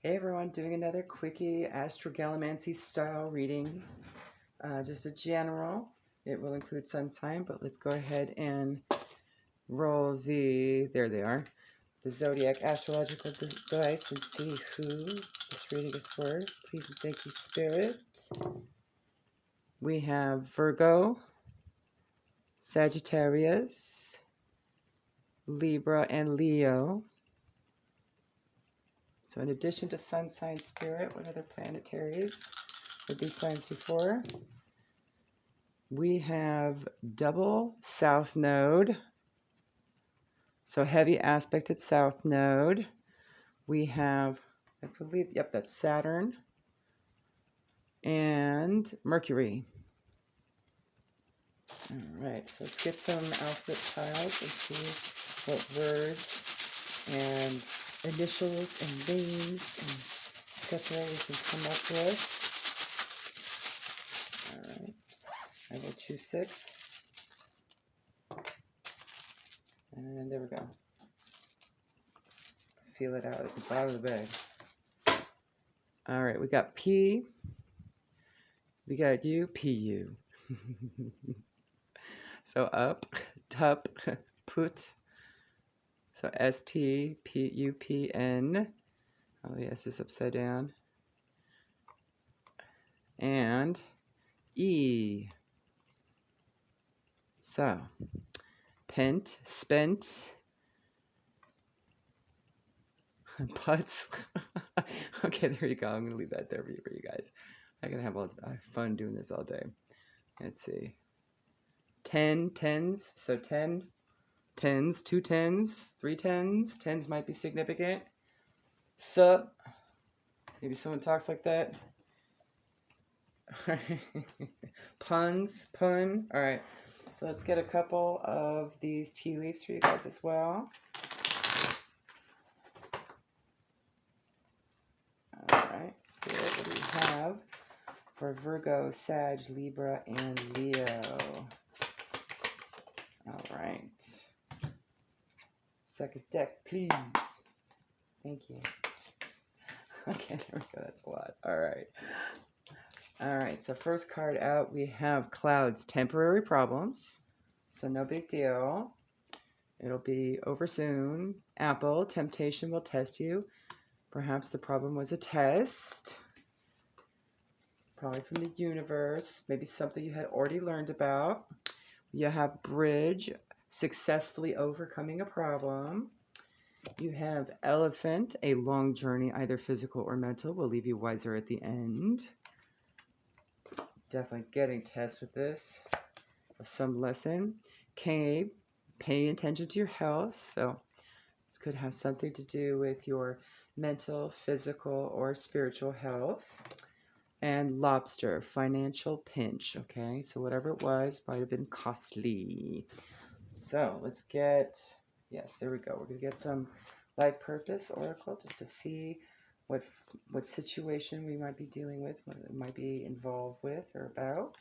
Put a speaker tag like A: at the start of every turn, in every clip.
A: Hey everyone, doing another quickie astrogalamancy style reading. Just a general. It will include sun sign, but let's go ahead and roll there they are, the zodiac astrological dice and see who this reading is for. Please and thank you, Spirit. We have Virgo, Sagittarius, Libra, and Leo. So in addition to sun sign, Spirit, what other planetaries were these signs before? We have double south node, so heavy aspected south node. We have, I believe, yep, that's Saturn and Mercury. All right, so let's get some alphabet tiles and see what words and initials and names and etc. we can come up with. All right, I will choose 6. And there we go. Feel it out at the bottom of the bag. All right, we got P. We got U, PU. So up, tup, put. So STPUPN. Oh, the S is upside down. And E. So, pent, spent. Putts. Okay, there you go. I'm going to leave that there for you guys. I'm going to have fun doing this all day. Let's see. 10 tens. So 10 tens, 2 tens, 3 tens. Tens might be significant. Sup. Maybe someone talks like that. Puns. Pun. All right. So let's get a couple of these tea leaves for you guys as well. Alright, Spirit, what do we have for Virgo, Sag, Libra, and Leo? Alright. Second deck, please. Thank you. Okay, there we go. That's a lot. Alright. Alright, so first card out, we have Clouds, temporary problems. So no big deal. It'll be over soon. Apple, temptation will test you. Perhaps the problem was a test, probably from the universe, maybe something you had already learned about. You have Bridge, successfully overcoming a problem. You have Elephant, a long journey, either physical or mental, will leave you wiser at the end. Definitely getting tests with this, some lesson. K, pay attention to your health, so this could have something to do with your mental, physical, or spiritual health. And Lobster, financial pinch, okay? So whatever it was might have been costly. So let's get, yes, there we go. We're going to get some life purpose oracle just to see what situation we might be dealing with, what it might be involved with or about.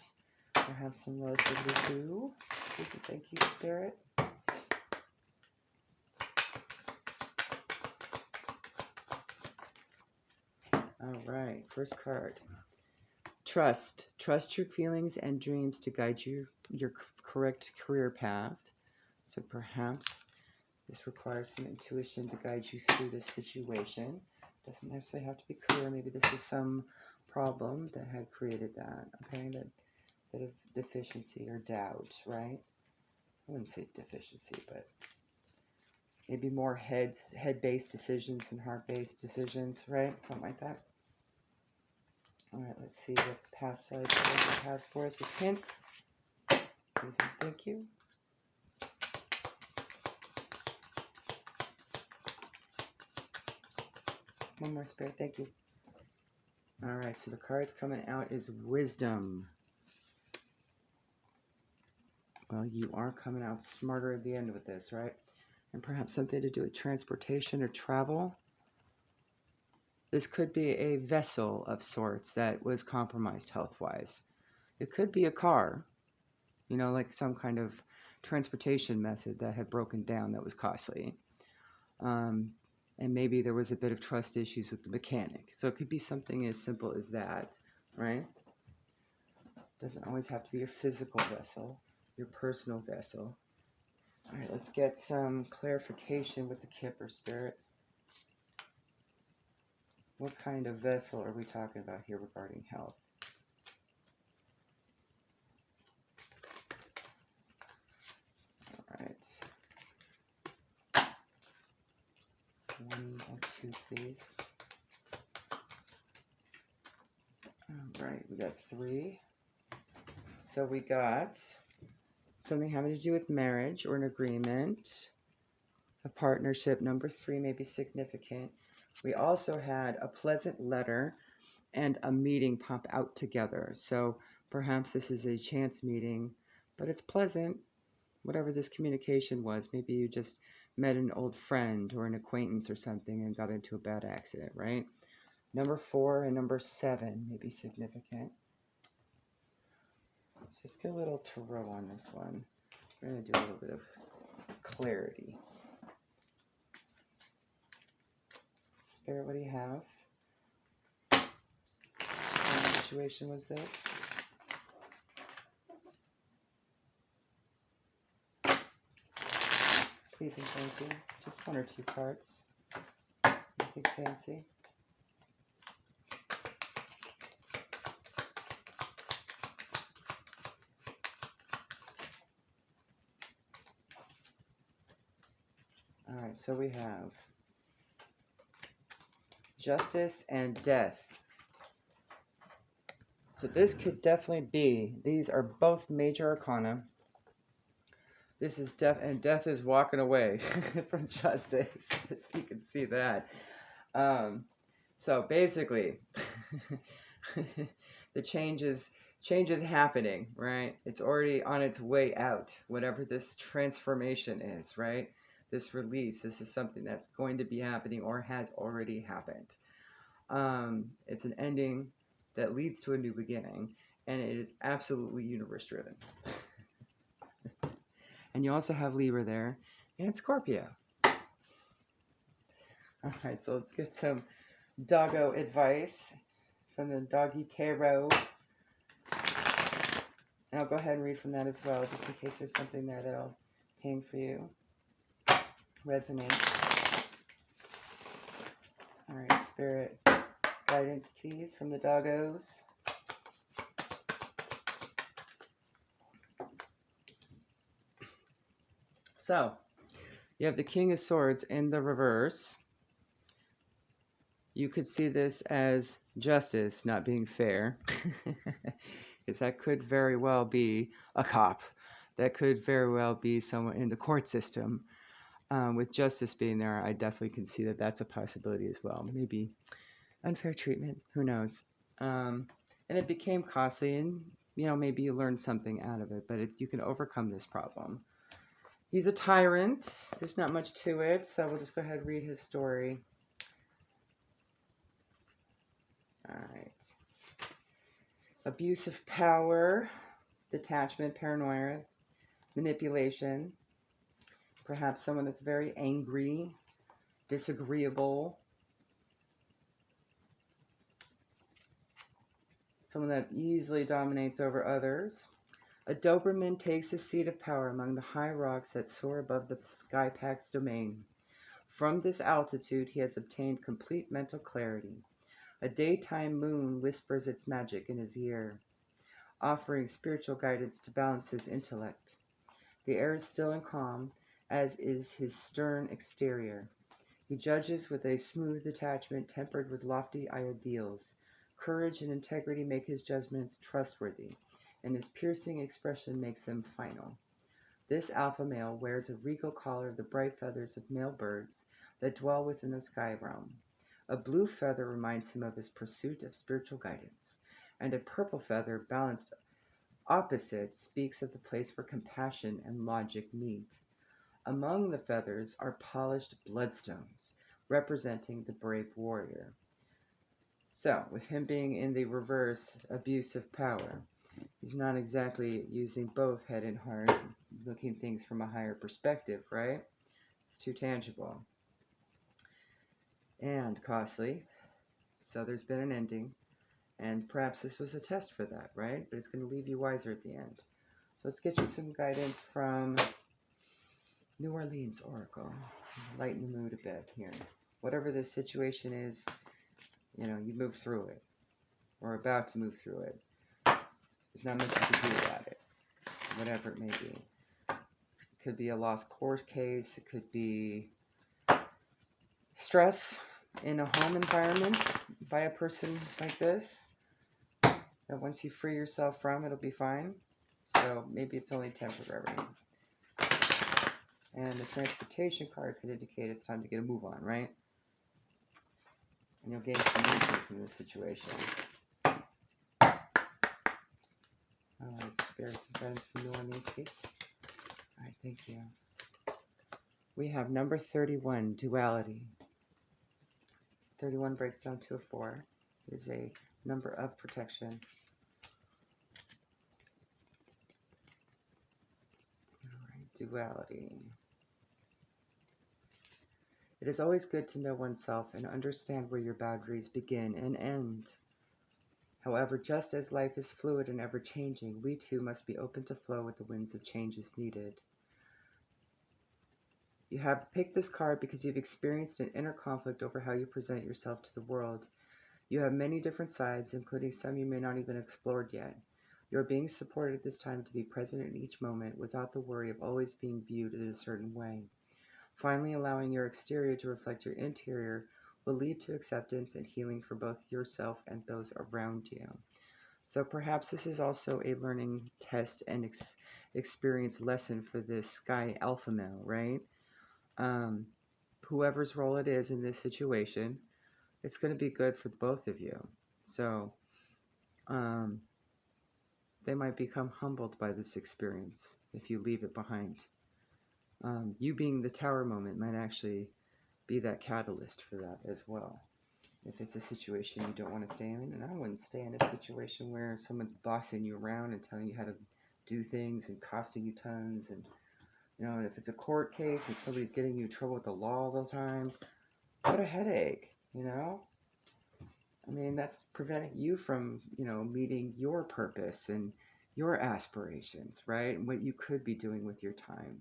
A: Or have some relatively new. Please and thank you, Spirit. All right, first card. Trust. Trust your feelings and dreams to guide you your correct career path. So perhaps this requires some intuition to guide you through this situation. Doesn't necessarily have to be career. Maybe this is some problem that had created that. Okay, that bit of deficiency or doubt, right? I wouldn't say deficiency, but maybe more head-based decisions and heart-based decisions, right? Something like that. All right, let's see what the past life has for us as hints. Please and thank you. One more, Spirit, thank you. All right, so the card's coming out is Wisdom. Well, you are coming out smarter at the end with this, right? And perhaps something to do with transportation or travel. This could be a vessel of sorts that was compromised health-wise. It could be a car, you know, like some kind of transportation method that had broken down that was costly. And And maybe there was a bit of trust issues with the mechanic. So it could be something as simple as that, right? Doesn't always have to be your physical vessel, your personal vessel. All right, let's get some clarification with the Kipper spirit. What kind of vessel are we talking about here regarding health? All right. 1 or 2, please. All right, we got 3. So we got something having to do with marriage or an agreement. A partnership. Number 3 may be significant. We also had a pleasant letter and a meeting pop out together. So perhaps this is a chance meeting, but it's pleasant. Whatever this communication was, maybe you just met an old friend or an acquaintance or something and got into a bad accident, right? Number 4 and number 7 may be significant. Let's just get a little tarot on this one. We're going to do a little bit of clarity. Spirit, what do you have? What situation was this? Please and thank you. Just 1 or 2 cards. Nothing fancy. All right, so we have justice and death. So this could definitely be, these are both major arcana. This is death, and death is walking away from justice, if you can see that. So basically, the change is happening, right? It's already on its way out, whatever this transformation is, right? This release, this is something that's going to be happening or has already happened. It's an ending that leads to a new beginning, and it is absolutely universe driven. And you also have Libra there and Scorpio. All right, so let's get some doggo advice from the Doggy Tarot. And I'll go ahead and read from that as well, just in case there's something there that'll ping for you, resonate. All right, Spirit, guidance, please, from the doggos. So, you have the King of Swords in the reverse. You could see this as justice not being fair, because that could very well be a cop. That could very well be someone in the court system. With justice being there, I definitely can see that that's a possibility as well. Maybe unfair treatment, who knows? And it became costly, and maybe you learned something out of it, but you can overcome this problem. He's a tyrant. There's not much to it, so we'll just go ahead and read his story. All right. Abuse of power, detachment, paranoia, manipulation. Perhaps someone that's very angry, disagreeable. Someone that easily dominates over others. A Doberman takes his seat of power among the high rocks that soar above the sky pack's domain. From this altitude, he has obtained complete mental clarity. A daytime moon whispers its magic in his ear, offering spiritual guidance to balance his intellect. The air is still and calm, as is his stern exterior. He judges with a smooth detachment tempered with lofty ideals. Courage and integrity make his judgments trustworthy, and his piercing expression makes them final. This alpha male wears a regal collar of the bright feathers of male birds that dwell within the sky realm. A blue feather reminds him of his pursuit of spiritual guidance, and a purple feather, balanced opposite, speaks of the place where compassion and logic meet. Among the feathers are polished bloodstones, representing the brave warrior. So, with him being in the reverse, abuse of power, he's not exactly using both head and heart, looking things from a higher perspective, right? It's too tangible. and costly. So there's been an ending. And perhaps this was a test for that, right? But it's going to leave you wiser at the end. So let's get you some guidance from New Orleans Oracle. Lighten the mood a bit here. Whatever this situation is, you know, you move through it. Or about to move through it. There's not much you can do about it. Whatever it may be. It could be a lost court case. It could be stress in a home environment by a person like this. That once you free yourself from, it'll be fine. So maybe it's only temporary. And the transportation card could indicate it's time to get a move on, right? And you'll gain some wisdom from this situation. Alright, spirits and friends from New Orleans, please. Alright, thank you. We have number 31, duality. 31 breaks down to a 4. It is a number of protection. Alright, duality. It is always good to know oneself and understand where your boundaries begin and end. However, just as life is fluid and ever-changing, we too must be open to flow with the winds of change as needed. You have picked this card because you've experienced an inner conflict over how you present yourself to the world. You have many different sides, including some you may not even have explored yet. You are being supported at this time to be present in each moment without the worry of always being viewed in a certain way. Finally, allowing your exterior to reflect your interior will lead to acceptance and healing for both yourself and those around you. So perhaps this is also a learning test and experience lesson for this sky alpha male, right? Whoever's role it is in this situation, it's going to be good for both of you. So they might become humbled by this experience if you leave it behind. You being the tower moment might actually be that catalyst for that as well. If it's a situation you don't want to stay in, and I wouldn't stay in a situation where someone's bossing you around and telling you how to do things and costing you tons, and you know, if it's a court case and somebody's getting you in trouble with the law all the time, what a headache, you know? I mean, that's preventing you from, you know, meeting your purpose and your aspirations, right? And what you could be doing with your time.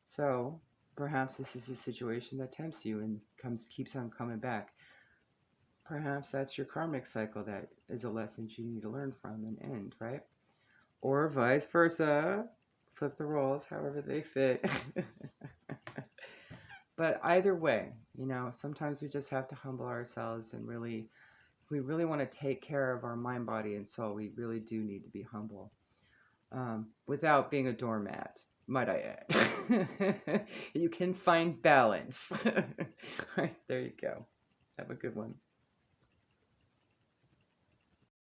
A: So perhaps this is a situation that tempts you and keeps on coming back. Perhaps that's your karmic cycle that is a lesson you need to learn from and end, right? Or vice versa. Flip the roles however they fit. But either way, you know, sometimes we just have to humble ourselves and really, if we really want to take care of our mind, body, and soul, we really do need to be humble. Without being a doormat, might I add. You can find balance. All right, there you go. Have a good one.